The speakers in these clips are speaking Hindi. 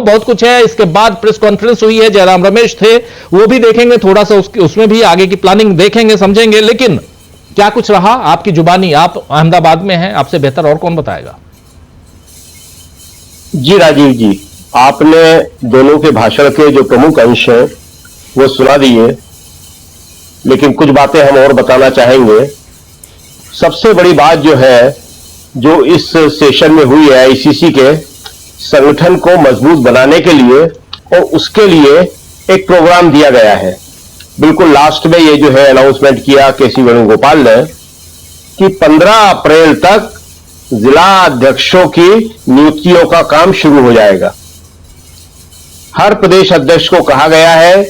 बहुत कुछ है। इसके बाद प्रेस कॉन्फ्रेंस हुई है, जयराम रमेश थे, वो भी देखेंगे थोड़ा सा, उसमें भी आगे की प्लानिंग देखेंगे, समझेंगे। लेकिन क्या कुछ रहा आपकी जुबानी, आप अहमदाबाद में हैं, आपसे बेहतर और कौन बताएगा। जी राजीव जी, आपने दोनों के भाषण के जो प्रमुख अंश हैं वो सुना दिए, लेकिन कुछ बातें हम और बताना चाहेंगे। सबसे बड़ी बात जो है, जो इस सेशन में हुई है, आईसीसी के संगठन को मजबूत बनाने के लिए और उसके लिए एक प्रोग्राम दिया गया है। बिल्कुल लास्ट में ये जो है अनाउंसमेंट किया केसी वेणुगोपाल ने कि 15 अप्रैल तक जिला अध्यक्षों की नियुक्तियों का काम शुरू हो जाएगा। हर प्रदेश अध्यक्ष को कहा गया है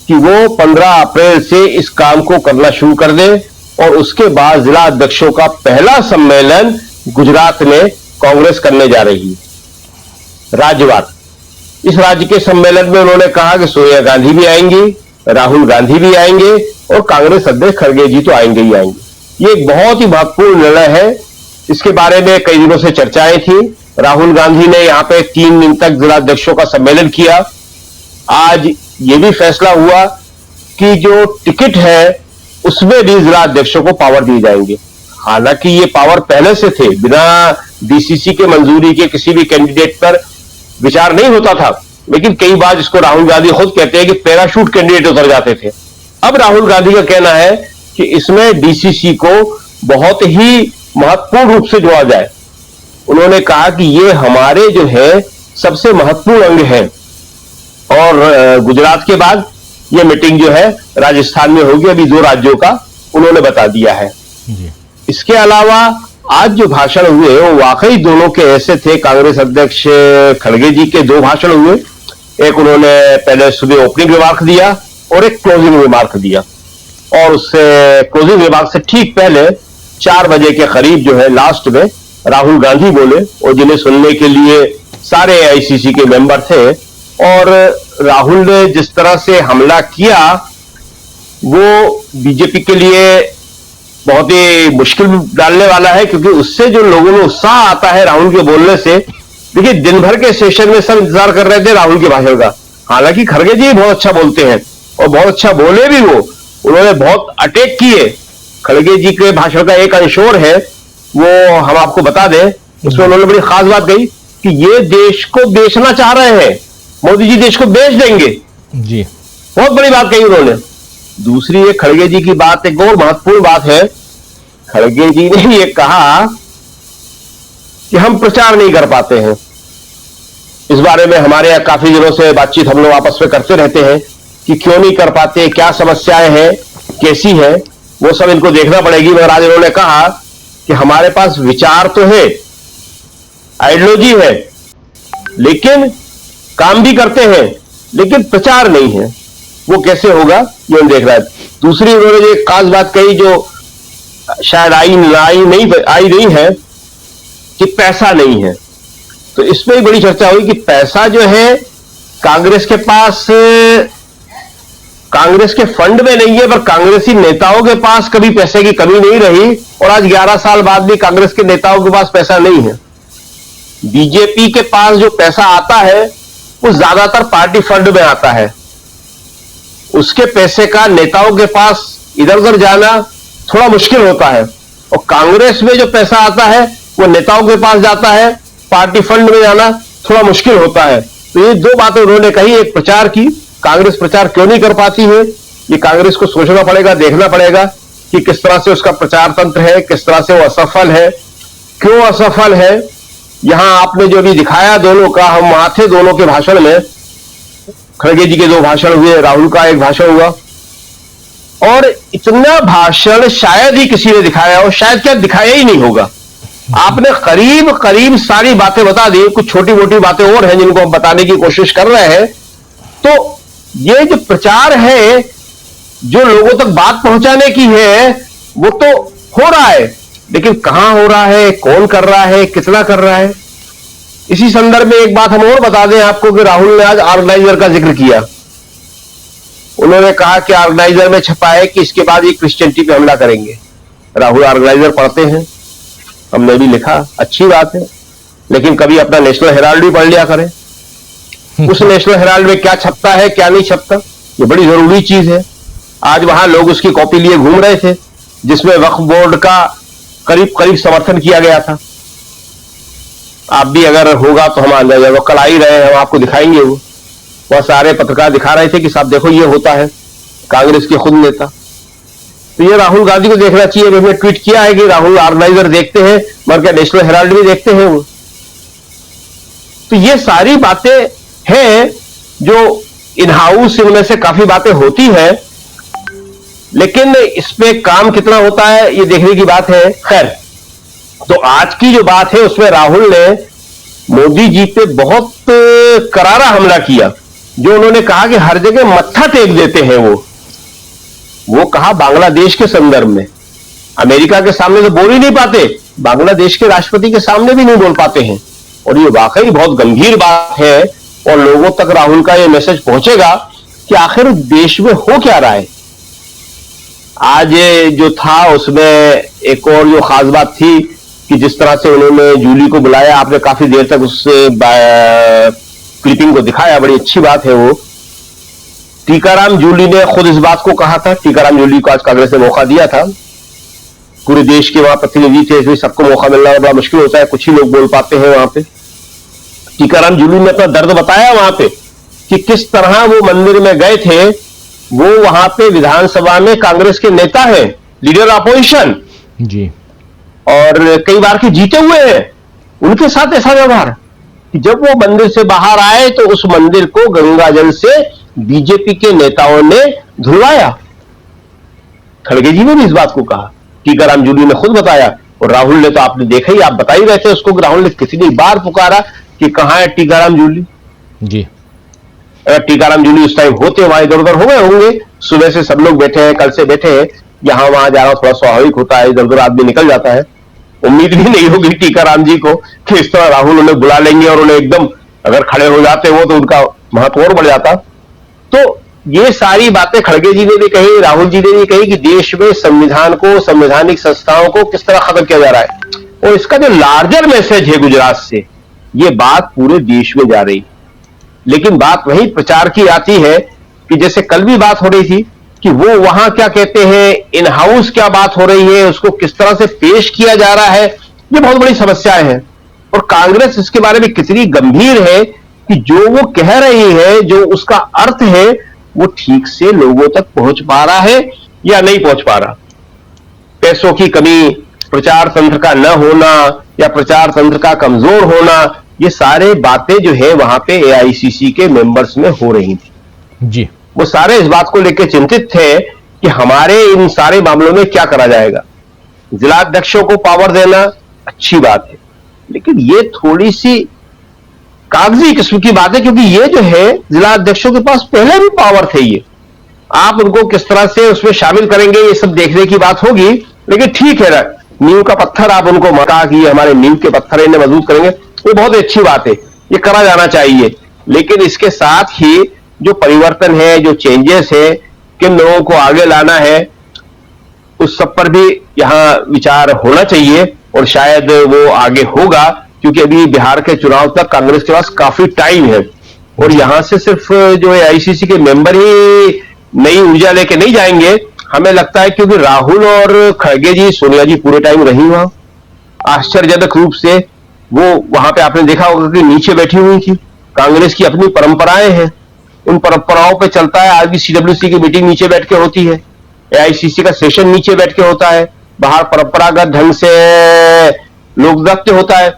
कि वो 15 अप्रैल से इस काम को करना शुरू कर दे और उसके बाद जिला अध्यक्षों का पहला सम्मेलन गुजरात में कांग्रेस करने जा रही है राज्यवार। इस राज्य के सम्मेलन में उन्होंने कहा कि सोनिया गांधी भी आएंगी, राहुल गांधी भी आएंगे और कांग्रेस अध्यक्ष खड़गे जी तो आएंगे ही आएंगे। ये एक बहुत ही महत्वपूर्ण निर्णय है। इसके बारे में कई दिनों से चर्चाएं थी। राहुल गांधी ने यहां पे 3 दिन तक जिला अध्यक्षों का सम्मेलन किया। आज ये भी फैसला हुआ कि जो टिकट है उसमें भी जिला अध्यक्षों को पावर दिए जाएंगे। हालांकि ये पावर पहले से थे, बिना डीसीसी के मंजूरी के किसी भी कैंडिडेट पर विचार नहीं होता था, लेकिन कई बार इसको राहुल गांधी खुद कहते हैं कि पैराशूट कैंडिडेट उतर जाते थे। अब राहुल गांधी का कहना है कि इसमें डीसीसी को बहुत ही महत्वपूर्ण रूप से जोड़ा जाए। उन्होंने कहा कि ये हमारे जो है सबसे महत्वपूर्ण अंग है और गुजरात के बाद ये मीटिंग जो है राजस्थान में होगी। अभी 2 राज्यों का उन्होंने बता दिया है। इसके अलावा आज जो भाषण हुए वो वाकई दोनों के ऐसे थे। कांग्रेस अध्यक्ष खड़गे जी के 2 भाषण हुए, एक उन्होंने पहले सुबह ओपनिंग रिमार्क दिया और एक क्लोजिंग रिमार्क दिया, और उससे क्लोजिंग रिमार्क से ठीक पहले 4 बजे के करीब जो है लास्ट में राहुल गांधी बोले, और जिन्हें सुनने के लिए सारे आईसीसी के मेंबर थे। और राहुल ने जिस तरह से हमला किया वो बीजेपी के लिए बहुत ही मुश्किल डालने वाला है, क्योंकि उससे जो लोगों में उत्साह आता है राहुल के बोलने से। देखिए, दिन भर के सेशन में सब इंतजार कर रहे थे राहुल के भाषण का। हालांकि खड़गे जी बहुत अच्छा बोलते हैं और बहुत अच्छा बोले भी, वो उन्होंने बहुत अटैक किए। खड़गे जी के भाषण का एक अंश और है, वो हम आपको बता दें। उसमें उन्होंने बड़ी खास बात कही कि ये देश को बेचना चाह रहे हैं, मोदी जी देश को बेच देंगे जी। बहुत बड़ी बात कही उन्होंने। दूसरी एक खड़गे जी की बात, एक और महत्वपूर्ण बात है। खड़गे जी ने ये कहा कि हम प्रचार नहीं कर पाते हैं। इस बारे में हमारे यहाँ काफी दिनों से बातचीत हम लोग आपस में करते रहते हैं कि क्यों नहीं कर पाते, क्या समस्याएं हैं, कैसी है, वो सब इनको देखना पड़ेगी। मगर आज इन्होंने कहा कि हमारे पास विचार तो है, आइडियोलॉजी है, लेकिन काम भी करते हैं, लेकिन प्रचार नहीं है। वो कैसे होगा ये हम देख रहे हैं। दूसरी उन्होंने जो एक खास बात कही जो शायद आई नहीं है कि पैसा नहीं है। तो इसमें भी बड़ी चर्चा हुई कि पैसा जो है कांग्रेस के पास, कांग्रेस के फंड में नहीं है, पर कांग्रेसी नेताओं के पास कभी पैसे की कमी नहीं रही। और आज 11 साल बाद भी कांग्रेस के नेताओं के पास पैसा नहीं है। बीजेपी के पास जो पैसा आता है वो ज्यादातर पार्टी फंड में आता है। उसके पैसे का नेताओं के पास इधर उधर जाना थोड़ा मुश्किल होता है। और कांग्रेस में जो पैसा आता है वो नेताओं के पास जाता है, पार्टी फंड में जाना थोड़ा मुश्किल होता है। तो ये 2 बातें उन्होंने कही। एक प्रचार की, कांग्रेस प्रचार क्यों नहीं कर पाती है, ये कांग्रेस को सोचना पड़ेगा, देखना पड़ेगा कि किस तरह से उसका प्रचार तंत्र है, किस तरह से वो असफल है, क्यों असफल है। यहां आपने जो भी दिखाया दोनों का, हम वहां थे दोनों के भाषण में। खड़गे जी के 2 भाषण हुए, राहुल का 1 भाषण हुआ, और इतना भाषण शायद ही किसी ने दिखाया हो, शायद क्या दिखाया ही नहीं होगा। आपने करीब करीब सारी बातें बता दी। कुछ छोटी मोटी बातें और हैं जिनको हम बताने की कोशिश कर रहे हैं। तो ये जो प्रचार है, जो लोगों तक बात पहुंचाने की है, वो तो हो रहा है, लेकिन कहां हो रहा है, कौन कर रहा है, कितना कर रहा है। इसी संदर्भ में एक बात हम और बता दें आपको कि राहुल ने आज ऑर्गेनाइजर का जिक्र किया। उन्होंने कहा कि ऑर्गेनाइजर में छपा है कि इसके बाद ये क्रिश्चियनिटी पे हमला करेंगे। राहुल ऑर्गेनाइजर पढ़ते हैं, हमने भी लिखा, अच्छी बात है, लेकिन कभी अपना नेशनल हेराल्ड भी पढ़ लिया करें। उस नेशनल हेराल्ड में क्या छपता है क्या नहीं छपता, ये बड़ी जरूरी चीज है। आज वहां लोग उसकी कॉपी लिए घूम रहे थे जिसमें वक्फ बोर्ड का करीब करीब समर्थन किया गया था। आप भी अगर होगा तो हम आ जाएगा, कल आ ही रहे हैं, हम आपको दिखाएंगे। वह सारे पत्रकार दिखा रहे थे कि साहब देखो ये होता है, कांग्रेस के खुद नेता। तो ये राहुल गांधी को देखना चाहिए। मैंने ट्वीट किया है कि राहुल ऑर्गेनाइजर देखते हैं मगर क्या नेशनल हेराल्ड भी देखते हैं वो। तो ये सारी बातें हैं जो इन हाउस इनमें से काफी बातें होती है, लेकिन इसमें काम कितना होता है ये देखने की बात है। खैर, तो आज की जो बात है उसमें राहुल ने मोदी जी पे बहुत करारा हमला किया, जो उन्होंने कहा कि हर जगह मत्था टेक देते हैं वो कहा बांग्लादेश के संदर्भ में। अमेरिका के सामने तो बोल ही नहीं पाते, बांग्लादेश के राष्ट्रपति के सामने भी नहीं बोल पाते हैं। और ये वाकई बहुत गंभीर बात है और लोगों तक राहुल का ये मैसेज पहुंचेगा कि आखिर देश में हो क्या रहा है। आज जो था उसमें एक और जो खास बात थी कि जिस तरह से उन्होंने जूली को बुलाया, आपने काफी देर तक उस क्लिपिंग को दिखाया, बड़ी अच्छी बात है वो। टीकाराम जूली ने खुद इस बात को कहा था। टीकाराम जूली को आज कांग्रेस ने मौका दिया था, पूरे देश के वहां प्रतिनिधि थे, इसलिए सबको मौका मिलना बड़ा मुश्किल होता है, कुछ ही लोग बोल पाते हैं वहां पे। टीकाराम जूली ने अपना दर्द बताया वहां पे कि किस तरह वो मंदिर में गए थे। वो वहां पे विधानसभा में कांग्रेस के नेता हैं, लीडर अपोजिशन जी, और कई बार के जीते हुए हैं। उनके साथ ऐसा व्यवहार कि जब वो मंदिर से बाहर आए तो उस मंदिर को गंगाजल से बीजेपी के नेताओं ने धुलवाया। खड़गे जी ने भी इस बात को कहा, टीकाराम जूली ने खुद बताया, और राहुल ने तो आपने देखा ही, आप बता ही रहे थे उसको कि राहुल ने कितनी बार पुकारा कि कहां है टीकाराम जूली जी। अगर टीकाराम जूली उस टाइम होते, वहां इधर उधर हो गए होंगे। सुबह से सब लोग बैठे हैं, कल से बैठे हैं, यहां वहां जाना थोड़ा स्वाभाविक होता है, इधर उधर आदमी निकल जाता है। उम्मीद भी नहीं होगी टीकाराम जी को कि इस तरह राहुल उन्हें बुला लेंगे और उन्हें एकदम अगर खड़े हो जाते वो तो उनका महत्व और बढ़ जाता। तो ये सारी बातें खड़गे जी ने भी कही, राहुल जी ने भी कही कि देश में संविधान को, संवैधानिक संस्थाओं को किस तरह खत्म किया जा रहा है। और इसका जो लार्जर मैसेज है गुजरात से, ये बात पूरे देश में जा रही। लेकिन बात वही प्रचार की आती है कि जैसे कल भी बात हो रही थी कि वो वहां क्या कहते हैं, इन हाउस क्या बात हो रही है, उसको किस तरह से पेश किया जा रहा है, ये बहुत बड़ी समस्याएं हैं। और कांग्रेस इसके बारे में कितनी गंभीर है कि जो वो कह रही है, जो उसका अर्थ है, वो ठीक से लोगों तक पहुंच पा रहा है या नहीं पहुंच पा रहा। पैसों की कमी, प्रचार तंत्र का न होना या प्रचार तंत्र का कमजोर होना, ये सारे बातें जो है वहां पे एआईसीसी के मेंबर्स में हो रही थी जी। वो सारे इस बात को लेकर चिंतित थे कि हमारे इन सारे मामलों में क्या करा जाएगा। जिलाध्यक्षों को पावर देना अच्छी बात है, लेकिन ये थोड़ी सी कागजी किस्म की बात है, क्योंकि ये जो है जिलाध्यक्षों के पास पहले भी पावर थे। ये आप उनको किस तरह से उसमें शामिल करेंगे, ये सब देखने की बात होगी। लेकिन ठीक है, नींव का पत्थर आप उनको कहा कि हमारे नींव के पत्थर इन्हें मजबूत करेंगे, ये बहुत अच्छी बात है, ये करा जाना चाहिए। लेकिन इसके साथ ही जो परिवर्तन है, जो चेंजेस है, किन लोगों को आगे लाना है, उस सब पर भी यहां विचार होना चाहिए। और शायद वो आगे होगा, क्योंकि अभी बिहार के चुनाव तक कांग्रेस के पास काफी टाइम है। और यहां से सिर्फ जो एआईसीसी के मेंबर ही नई ऊर्जा लेके नहीं जाएंगे, हमें लगता है, क्योंकि राहुल और खड़गे जी, सोनिया जी पूरे टाइम रही वहां। आश्चर्यजनक रूप से वो वहां पे आपने देखा होगा कि नीचे बैठी हुई थी। कांग्रेस की अपनी परंपराएं हैं, उन परंपराओं पे चलता है। आज भी सीडब्ल्यूसी की मीटिंग नीचे बैठ के होती है, एआईसीसी का सेशन नीचे बैठ के होता है, बाहर परंपरागत ढंग से लोक नृत्य होता है,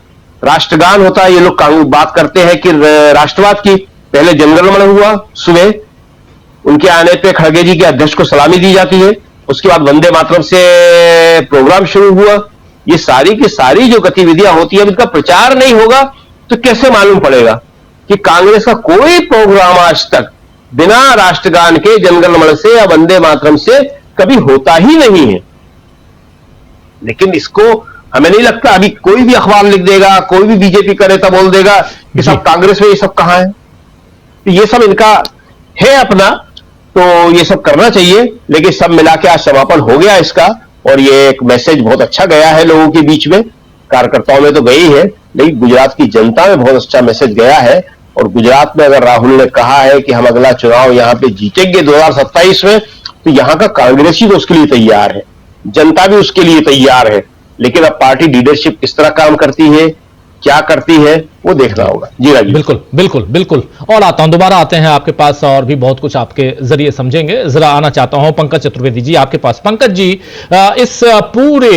राष्ट्रगान होता है। ये लोग बात करते हैं कि राष्ट्रवाद की। पहले जनगणमन हुआ सुबह, उनके आने पे खड़गे जी के अध्यक्ष को सलामी दी जाती है, उसके बाद वंदे मातरम से प्रोग्राम शुरू हुआ। ये सारी की सारी जो गतिविधियां होती है, इनका प्रचार नहीं होगा तो कैसे मालूम पड़ेगा कि कांग्रेस का कोई प्रोग्राम आज तक बिना राष्ट्रगान के, जनगणमन से या वंदे मातरम से कभी होता ही नहीं है। लेकिन इसको हमें नहीं लगता अभी कोई भी अखबार लिख देगा, कोई भी बीजेपी का नेता बोल देगा कि सब कांग्रेस में ये सब कहां है। तो ये सब इनका है अपना, तो ये सब करना चाहिए। लेकिन सब मिला के आज समापन हो गया इसका, और ये एक मैसेज बहुत अच्छा गया है लोगों के बीच में। कार्यकर्ताओं में तो गई है, लेकिन गुजरात की जनता में बहुत अच्छा मैसेज गया है। और गुजरात में अगर राहुल ने कहा है कि हम अगला चुनाव यहां पे जीतेंगे 2027 में, तो यहां का कांग्रेस ही तो उसके लिए तैयार है, जनता भी उसके लिए तैयार है। लेकिन अब पार्टी लीडरशिप किस तरह काम करती है, क्या करती है, वो देखना होगा। जी राजीव। बिल्कुल बिल्कुल बिल्कुल। और आता हूं, दोबारा आते हैं आपके पास और भी बहुत कुछ आपके जरिए समझेंगे। जरा आना चाहता हूं पंकज चतुर्वेदी जी आपके पास। पंकज जी, इस पूरे